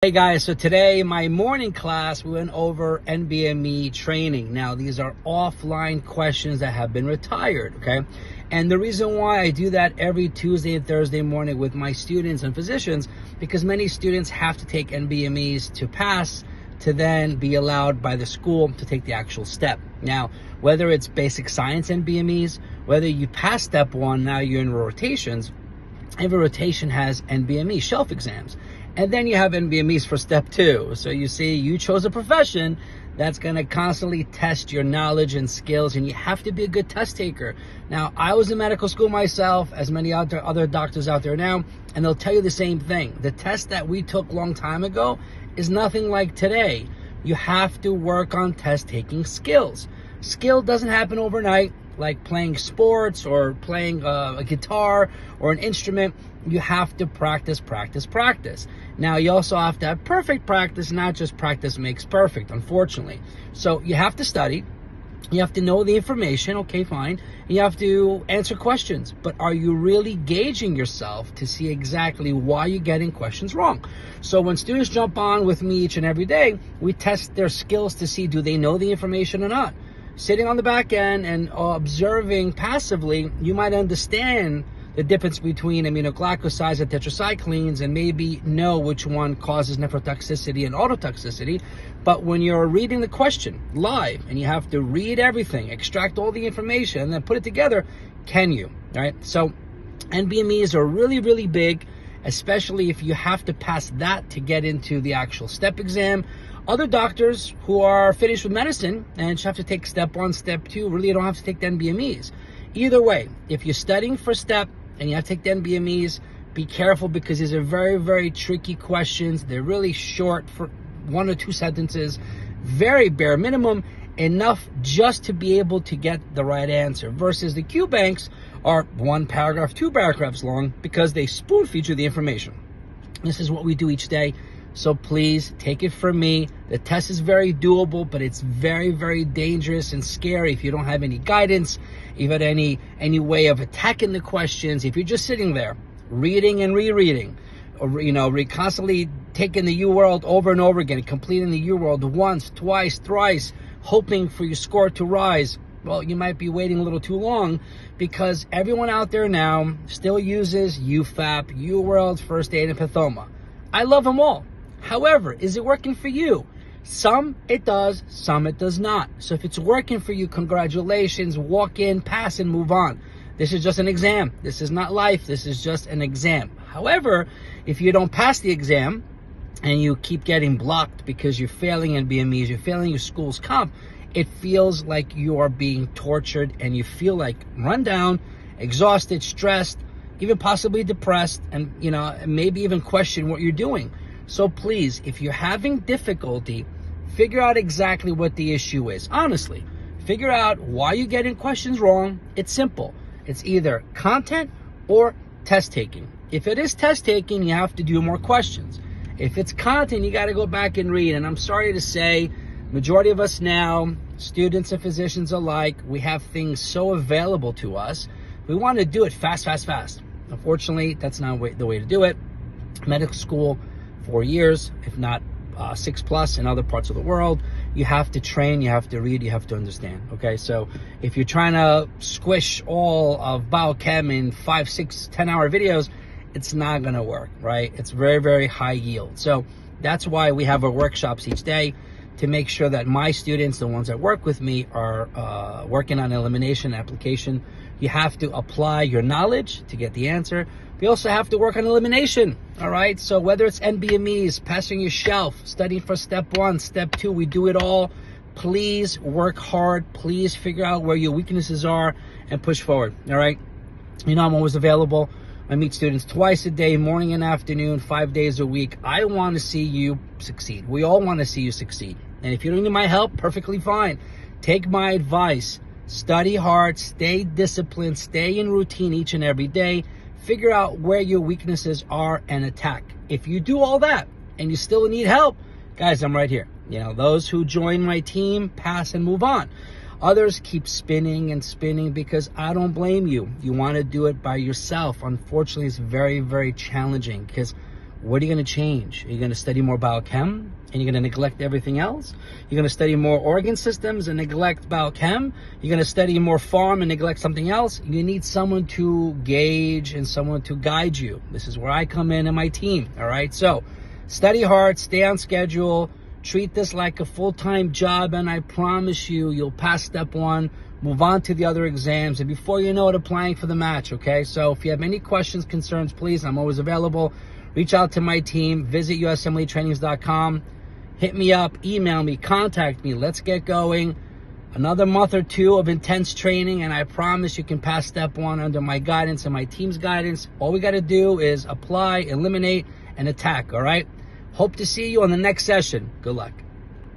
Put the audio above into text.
Hey guys, so today my morning class we went over NBME training. Now these are offline questions that have been retired, okay? And the reason why I do that every Tuesday and Thursday morning with my students and physicians, because many students have to take NBMEs to pass to then be allowed by the school to take the actual step. Now, whether it's basic science NBMEs, whether you pass step one, now you're in rotations. Every rotation has NBME shelf exams. And then you have NBMEs for step two. So you see, you chose a profession that's going to constantly test your knowledge and skills, and you have to be a good test taker. Now, I was in medical school myself, as many other doctors out there now, and they'll tell you the same thing. The test that we took a long time ago is nothing like today. You have to work on test taking skills. Skill doesn't happen overnight, like playing sports or playing a guitar or an instrument. You have to practice. Now, you also have to have perfect practice, not just practice makes perfect, unfortunately. So you have to study. You have to know the information, okay, fine. You have to answer questions, but are you really gauging yourself to see exactly why you're getting questions wrong? So when students jump on with me each and every day, we test their skills to see, do they know the information or not? Sitting on the back end and observing passively, you might understand the difference between aminoglycosides and tetracyclines and maybe know which one causes nephrotoxicity and autotoxicity. But when you're reading the question live and you have to read everything, extract all the information, and then put it together, can you? All right? So NBMEs are really, really big, especially if you have to pass that to get into the actual step exam. Other doctors who are finished with medicine and have to take step one, step two, really don't have to take the NBMEs. Either way, if you're studying for step and you have to take the NBMEs, be careful, because these are very, very tricky questions. They're really short, for 1 or 2 sentences, very bare minimum, enough just to be able to get the right answer, versus the Q banks are 1 paragraph, 2 paragraphs long, because they spoon feed you the information. This is what we do each day. So please take it from me. The test is very doable, but it's very, very dangerous and scary if you don't have any guidance, if you have any way of attacking the questions. If you're just sitting there reading and rereading, or constantly taking the U world over and over again, completing the U world once, twice, thrice, hoping for your score to rise, well, you might be waiting a little too long, because everyone out there now still uses UFAP, U World, First Aid, and Pathoma. I love them all. However, is it working for you? Some it does, some it does not. So if it's working for you, congratulations, walk in, pass, and move on. This is just an exam. This is not life. This is just an exam. However, if you don't pass the exam and you keep getting blocked because you're failing NBMEs, you're failing your school's comp, it feels like you are being tortured and you feel like run down, exhausted, stressed, even possibly depressed, and maybe even question what you're doing. So please, if you're having difficulty, figure out exactly what the issue is. Honestly, figure out why you're getting questions wrong. It's simple. It's either content or test taking. If it is test taking, you have to do more questions. If it's content, you got to go back and read. And I'm sorry to say, majority of us now, students and physicians alike, we have things so available to us. We want to do it fast. Unfortunately, that's not the way to do it. Medical school, 4 years, if not 6+ in other parts of the world. You have to train, you have to read, you have to understand, okay? So if you're trying to squish all of biochem in 5, 6, 10-hour videos, it's not gonna work, right? It's very, very high yield. So that's why we have our workshops each day, to make sure that my students, the ones that work with me, are working on elimination application. You have to apply your knowledge to get the answer. We also have to work on elimination, all right? So whether it's NBMEs, passing your shelf, studying for step 1, step 2, we do it all. Please work hard. Please figure out where your weaknesses are and push forward, all right? I'm always available. I meet students twice a day, morning and afternoon, 5 days a week. I want to see you succeed. We all want to see you succeed. And if you don't need my help, perfectly fine. Take my advice. Study hard, stay disciplined, stay in routine each and every day. Figure out where your weaknesses are and attack. If you do all that and you still need help, guys, I'm right here. Those who join my team pass and move on. Others keep spinning and spinning, because I don't blame you. You want to do it by yourself. Unfortunately, it's very, very challenging, because What are you going to change? Are you going to study more biochem and you're going to neglect everything else? You're going to study more organ systems and neglect biochem? You're going to study more farm and neglect something else? You need someone to gauge and someone to guide you. This is where I come in and my team, all right? So study hard, stay on schedule, treat this like a full-time job, and I promise you, you'll pass step 1, move on to the other exams, and before you know it, applying for the match, okay? So if you have any questions, concerns, please, I'm always available. Reach out to my team, visit USMLEtrainings.com, hit me up, email me, contact me, let's get going. Another month or 2 of intense training, and I promise you can pass step 1 under my guidance and my team's guidance. All we gotta do is apply, eliminate, and attack, all right? Hope to see you on the next session. Good luck.